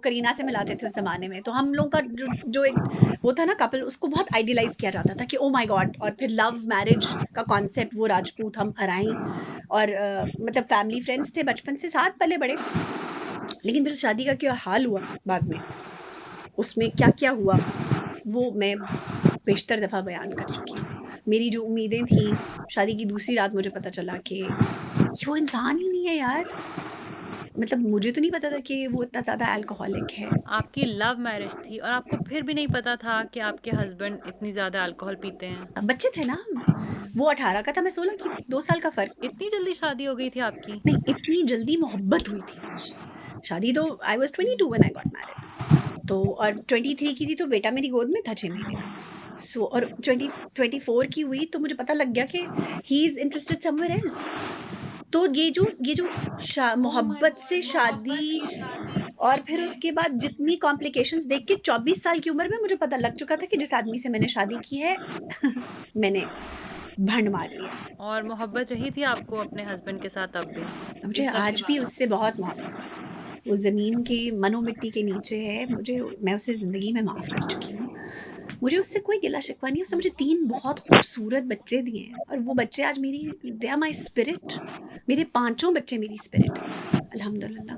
करीना से मिलाते थे उस ज़माने में, तो हम लोगों का जो जो एक वो था ना कपल, उसको बहुत आइडियलाइज़ किया जाता था कि ओह माय गॉड! और फिर लव मैरिज का कॉन्सेप्ट, वो राजपूत, हम अराई, और मतलब फैमिली फ्रेंड्स थे बचपन से, साथ पले-बड़े। लेकिन फिर शादी का क्या हाल हुआ बाद में, उसमें क्या-क्या हुआ, वो मैं बेशतर दफ़ा बयान कर चुकी हूँ। मेरी जो उम्मीदें थीं, शादी की दूसरी रात मुझे पता चला कि ये वो इंसान ही नहीं है यार। मतलब मुझे तो नहीं पता था कि वो इतना ज़्यादा अल्कोहलिक है। आपकी लव मैरिज थी और आपको फिर भी नहीं पता था कि आपके हस्बैंड इतनी ज़्यादा अल्कोहल पीते हैं? अब बच्चे थे ना हम, वो 18 का था, मैं 16 की थी, 2 साल का फ़र्क। इतनी जल्दी शादी हो गई थी आपकी? नहीं, इतनी जल्दी मोहब्बत हुई थी। शादी तो I was 22 when I got married. तो और 23 की थी तो बेटा मेरी गोद में था 6 महीने का। सो और 24 की हुई तो मुझे पता लग गया कि he is interested somewhere else. तो ये जो ओह माय मोहब्बत से गॉड! मोहब्बत शादी, की शादी और फिर उसमें उसके बाद जितनी कॉम्प्लिकेशंस देख के 24 साल की उम्र में मुझे पता लग चुका था कि जिस आदमी से मैंने शादी की है मैंने भंड मार लिया। और मोहब्बत रही थी आपको अपने हस्बैंड के साथ अब भी, मुझे इस सब के आज भी बाद? उससे बहुत मोहब्बत है। वो ज़मीन के मनो-मिट्टी के नीचे है, मैं उसे ज़िंदगी में माफ़ कर चुकी हूँ। मुझे उससे कोई गिला-शिकवा नहीं है, उसने मुझे 3 बहुत खूबसूरत बच्चे दिए हैं, और वो बच्चे आज मेरी, दे आर माय स्पिरिट। मेरे पाँचों बच्चे मेरी स्पिरिट हैं, अल्हम्दुलिल्लाह।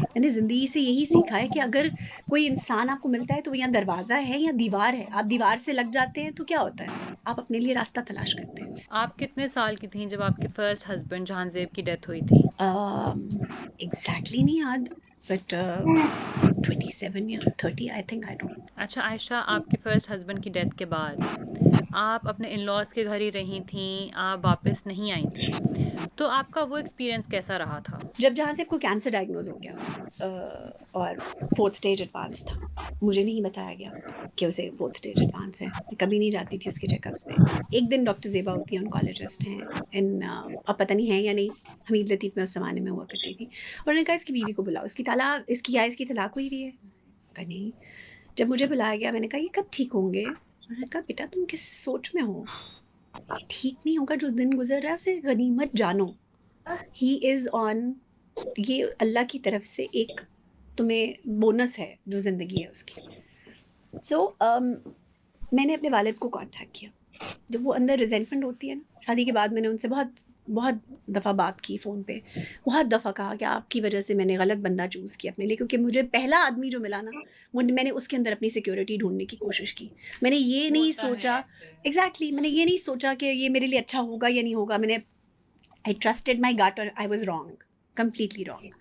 मैंने ज़िंदगी से यही सीखा है कि अगर कोई इंसान आपको मिलता है तो वो या दरवाज़ा है या दीवार है। आप दीवार से लग जाते हैं तो क्या होता है? आप अपने लिए रास्ता तलाश करते हैं। आप कितने साल की थीं जब आपके फर्स्ट हस्बैंड जहांज़ेब की डेथ हुई थी? एग्ज़ैक्टली नहीं याद, बट 27 या 30, आई थिंक, आई डोंट। अच्छा आयशा, आपके फर्स्ट हस्बैंड की डेथ के बाद आप अपने इन-लॉज़ के घर ही रही थीं, आप वापस नहीं आई थीं। तो आपका वो एक्सपीरियंस कैसा रहा था? जब जहाँ से आपको कैंसर डायग्नोज़ हो गया, और 4th स्टेज एडवांस था, मुझे नहीं बताया गया कि उसे 4th स्टेज एडवांस है। मैं कभी नहीं जाती थी उसके चेकअप्स में। एक दिन डॉक्टर ज़ेबा होती हैं, ऑन्कोलॉजिस्ट हैं अब पता नहीं है या नहीं, हमीद लतीफ़ में उस ज़माने में हुआ करती थी। और उन्होंने कहा इसकी बीवी को बुलाओ, इसकी तलाक हुई हुई है? कहा नहीं। जब मुझे बुलाया गया, मैंने कहा ये कब ठीक होंगे? उन्होंने कहा बेटा तुम किस सोच में हो? ये ठीक नहीं होगा, जो दिन गुज़र रहा है उसे गनीमत जानो। ही इज़ ऑन, ये अल्लाह की तरफ से एक तुम्हें बोनस है जो ज़िंदगी है उसकी। सो मैंने अपने वालिद को कॉन्टैक्ट किया। जब वो अंदर रिज़ेंटमेंट होती है ना, शादी के बाद मैंने उनसे बहुत बहुत दफ़ा बात की फ़ोन पे, बहुत दफ़ा कहा कि आपकी वजह से मैंने गलत बंदा चूज़ किया अपने लिए, क्योंकि मुझे पहला आदमी जो मिला ना, वो मैंने उसके अंदर अपनी सिक्योरिटी ढूँढने की कोशिश की। मैंने ये नहीं होता है सोचा, ऐसे। एग्ज़ैक्टली, मैंने ये नहीं सोचा कि ये मेरे लिए अच्छा होगा या नहीं होगा। आई ट्रस्टेड माय गट और I was wrong, completely wrong.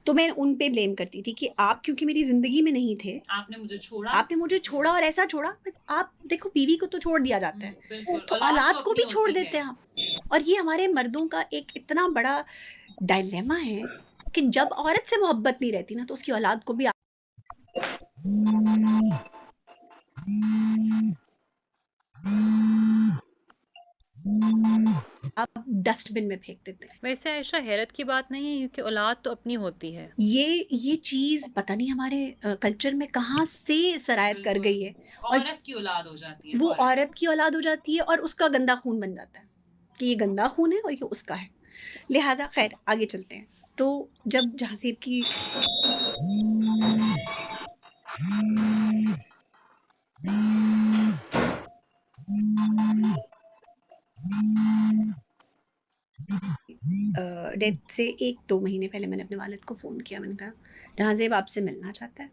तो मैं उन पे ब्लेम करती थी कि आप क्योंकि मेरी ज़िंदगी में नहीं थे, आपने मुझे छोड़ा। आपने मुझे छोड़ा, और ऐसा छोड़ा, बट आप देखो बीवी को तो छोड़ दिया जाता है, बिल्कुल, तो औलाद तो औलाद को अपनी भी छोड़ होती है। देते हैं आप। और ये हमारे मर्दों का एक इतना बड़ा डायलेमा है कि जब औरत से मोहब्बत नहीं रहती ना, तो उसकी औलाद को भी आप डस्टबिन में फेंक देते हैं। वैसे आयशा हैरत की बात नहीं है क्योंकि औलाद तो अपनी होती है। ये चीज़ पता नहीं हमारे कल्चर में कहाँ से सरायत कर बिल्कुल, गई है, और औरत की औलाद हो जाती है वो औरत। औरत की औलाद हो जाती है और उसका गंदा खून बन जाता है, कि ये गंदा खून है और ये उसका है। लिहाज़ा ख़ैर आगे चलते हैं। तो जब जहाँज़ेब की डेथ से 1-2 महीने पहले मैंने अपने वालिद को फ़ोन किया। मैंने कहा, जहाँज़ेब आपसे मिलना चाहता है,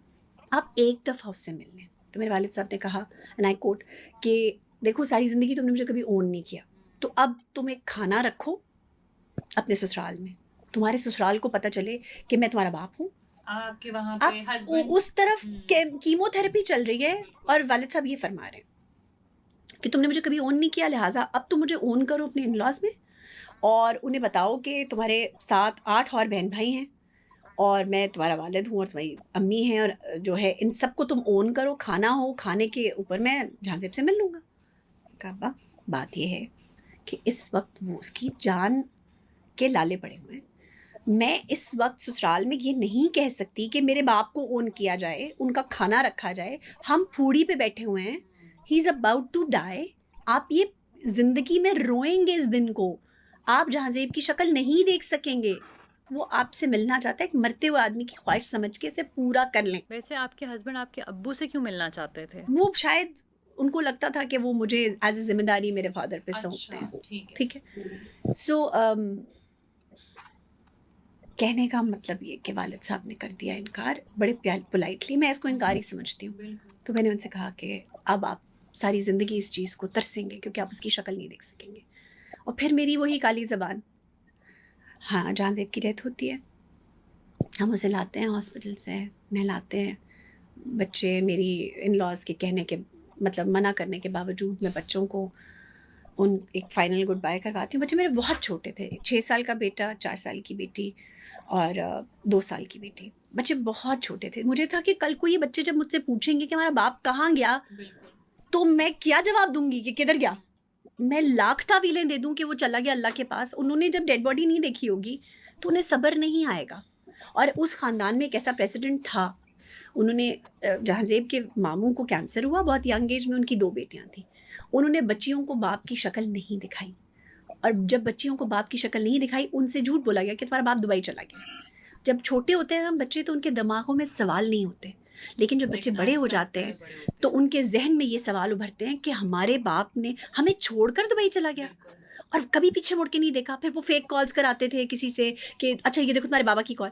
आप एक दफ़ा उससे मिल लें। तो मेरे वालिद साहब ने कहा, एंड आई कोट, कि देखो सारी ज़िंदगी तुमने मुझे कभी ओन नहीं किया, तो अब तुम एक खाना रखो अपने ससुराल में। तुम्हारे ससुराल को पता चले कि मैं तुम्हारा बाप हूँ। आपके वहाँ पे आप उ हस्बैंड। उस तरफ हुँ, कीमोथेरेपी चल रही है, बिल्कुल। और वालिद साहब ये फरमा रहे हैं कि तुमने मुझे कभी ओन नहीं किया, लिहाज़ा अब तुम मुझे ओन करो अपने इन-लॉज़ में, और उन्हें बताओ कि तुम्हारे 7-8 और बहन-भाई हैं, और मैं तुम्हारा वालिद हूँ और तुम्हारी अम्मी हैं, और जो है इन सबको तुम ओन करो, खाना हो, खाने के ऊपर मैं जहाँज़ेब से मिल लूँगा। कहा, वाह! बात ये है कि इस वक़्त वो उसकी जान के लाले पड़े हुए हैं। मैं इस वक़्त ससुराल में ये नहीं कह सकती कि मेरे बाप को ऑन किया जाए, उनका खाना रखा जाए, हम फूड़ी पे बैठे हुए हैं, he is about to die. आप ये ज़िंदगी में रोएँगे इस दिन को, आप जहाँज़ेब की शक्ल नहीं देख सकेंगे। वो आपसे मिलना चाहता है, एक मरते हुए आदमी की ख्वाहिश समझ के इसे पूरा कर लें। वैसे आपके हस्बैंड आपके अब्बू से क्यों मिलना चाहते थे? वो शायद उनको लगता था कि वो मुझे एज़ अ ज़िम्मेदारी मेरे फ़ादर पे सौंपते अच्छा, हैं, ठीक है। ठीक है? सो कहने का मतलब ये कि वालिद साहब ने कर दिया इनकार बड़े प्यार पोलाइटली, मैं इसको इनकार ही समझती हूँ। बिल्कुल। तो मैंने उनसे कहा कि अब आप सारी ज़िंदगी इस चीज़ को तरसेंगे क्योंकि आप उसकी शक्ल नहीं देख सकेंगे। और फिर मेरी वही काली ज़बान, हाँ, जहांज़ेब की डेथ होती है, हम उसे लाते हैं हॉस्पिटल से, नहलाते हैं। बच्चे मेरी इन-लॉज़ के कहने के मतलब मना करने के बावजूद मैं बच्चों को उन एक फाइनल गुड बाय करवाती हूँ। बच्चे मेरे बहुत छोटे थे, 6 साल का बेटा, 4 साल की बेटी और 2 साल की बेटी। बच्चे बहुत छोटे थे। मुझे था कि कल को ये बच्चे जब मुझसे पूछेंगे कि हमारा बाप कहाँ गया, बिल्कुल। तो मैं क्या जवाब दूँगी कि किधर गया? मैं लाख तावीलें दे दूँ कि वो चला गया अल्लाह के पास। उन्होंने जब डेड बॉडी नहीं देखी होगी, तो उन्हें सब्र नहीं आएगा। और उस ख़ानदान में एक ऐसा प्रेसिडेंट था, उन्होंने जहांज़ेब के मामू को कैंसर हुआ, बहुत यंग एज में उनकी 2 बेटियाँ थीं। उन्होंने बच्चियों को बाप की शक्ल नहीं दिखाई और जब बच्चियों को बाप की शक्ल नहीं दिखाई, उनसे झूठ बोला गया कि तुम्हारा बाप दुबई चला गया। जब छोटे होते हैं हम बच्चे तो उनके दिमागों में सवाल नहीं होते, लेकिन जब बच्चे लेकिन बड़े हो आहिस्ता-आहिस्ता जाते जब हैं, बड़े होते तो हैं। उनके ज़हन में ये सवाल उभरते हैं कि हमारे बाप ने हमें छोड़कर दुबई चला गया बिल्कुल। और कभी पीछे मुड़ के नहीं देखा। फिर वो फेक कॉल्स कराते थे किसी से कि अच्छा ये देखो तुम्हारे बाबा की कॉल।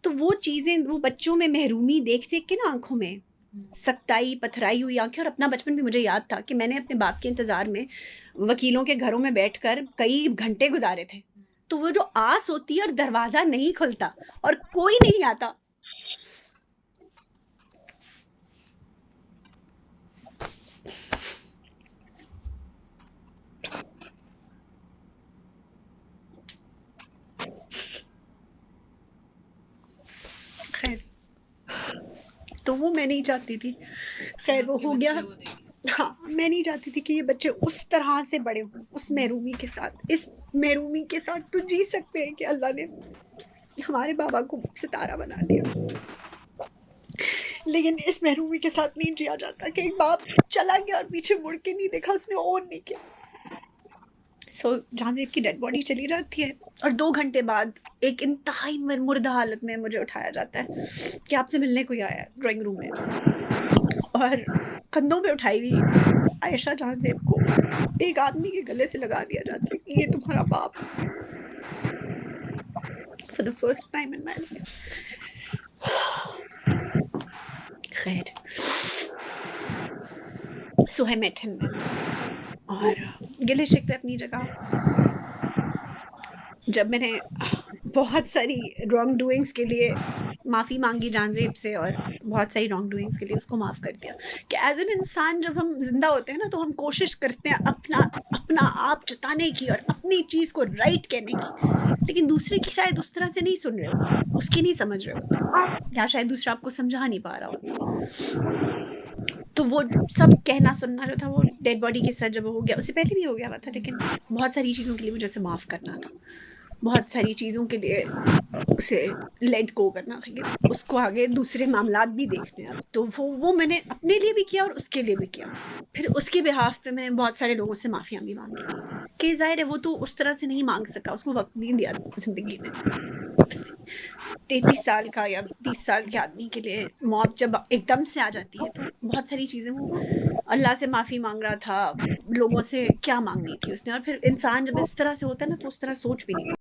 तो वो चीज़ें वो बच्चों में महरूमी देख-देख के ना आँखों में हुँ। सख्ताई, पथराई हुई आँखें। और अपना बचपन भी मुझे याद था कि मैंने अपने बाप के इंतज़ार में वकीलों के घरों में बैठकर कई घंटे गुज़ारे थे। हुँ। तो वो जो आस होती है और दरवाज़ा नहीं खुलता और कोई नहीं आता। खैर, तो वो मैं नहीं चाहती थी। कि खैर वो आपके हो बच्चे गया। वो देखें। हाँ, मैं नहीं चाहती थी कि ये बच्चे उस तरह से बड़े हों, उस महरूमी के साथ। इस महरूमी के साथ तो जी सकते हैं कि अल्लाह ने हमारे बाबा को सितारा बना दिया। लेकिन इस महरूमी के साथ नहीं जिया जाता कि एक बाप चला गया और पीछे मुड़ के नहीं देखा, उसने और नहीं किया। सो जहांज़ीब की डेड बॉडी चली जाती है और 2 घंटे बाद एक इंतहाई मुर्दा हालत में मुझे उठाया जाता है कि आपसे मिलने कोई आया है ड्राइंग रूम में। और कंधों पे उठाई हुई आयशा जहांज़ेब को एक आदमी के गले से लगा दिया जाता है कि ये तुम्हारा बाप for the first time in my life. खैर, सो आई मेट हिम देन और गिले शिकवे अपनी जगह। जब मैंने बहुत सारी रॉन्ग डूइंग्स के लिए माफ़ी माँगी जांज़ेब से और बहुत सारी रॉन्ग डूइंग्स के लिए उसको माफ़ कर दिया कि एज़ एन इंसान जब हम ज़िंदा होते हैं ना, तो हम कोशिश करते हैं अपना अपना आप जताने की और अपनी चीज़ को राइट कहने की। लेकिन दूसरे की शायद उस तरह से नहीं सुन रहे होते, उसकी नहीं समझ रहे होते, या शायद दूसरा आपको समझा नहीं पा रहा होता। तो वो सब कहना सुनना जो था वो डेड बॉडी के साथ जब हो गया, उससे पहले भी हो गया हुआ था, लेकिन बहुत सारी चीज़ों के लिए मुझे उसे माफ़ करना था। बहुत सारी चीज़ों के लिए उसे लेट गो करना था कि उसको आगे दूसरे मामलात भी देखने हैं अब। तो वो मैंने अपने लिए भी किया और उसके लिए भी किया। फिर उसके बिहाफ़ पे मैंने बहुत सारे लोगों से माफ़ियाँ भी माँगी कि ज़ाहिर है वो तो उस तरह से नहीं माँग सका, उसको वक़्त नहीं दिया ज़िंदगी में। ऑब्वियसली 33 साल का या 30 साल के आदमी के लिए मौत जब एकदम से आ जाती है, तो बहुत सारी चीज़ें वो अल्लाह से माफ़ी माँग रहा था, लोगों से क्या माँगनी थी उसने। और फिर इंसान जब इस तरह से होता है ना, तो उस तरह सोच भी नहीं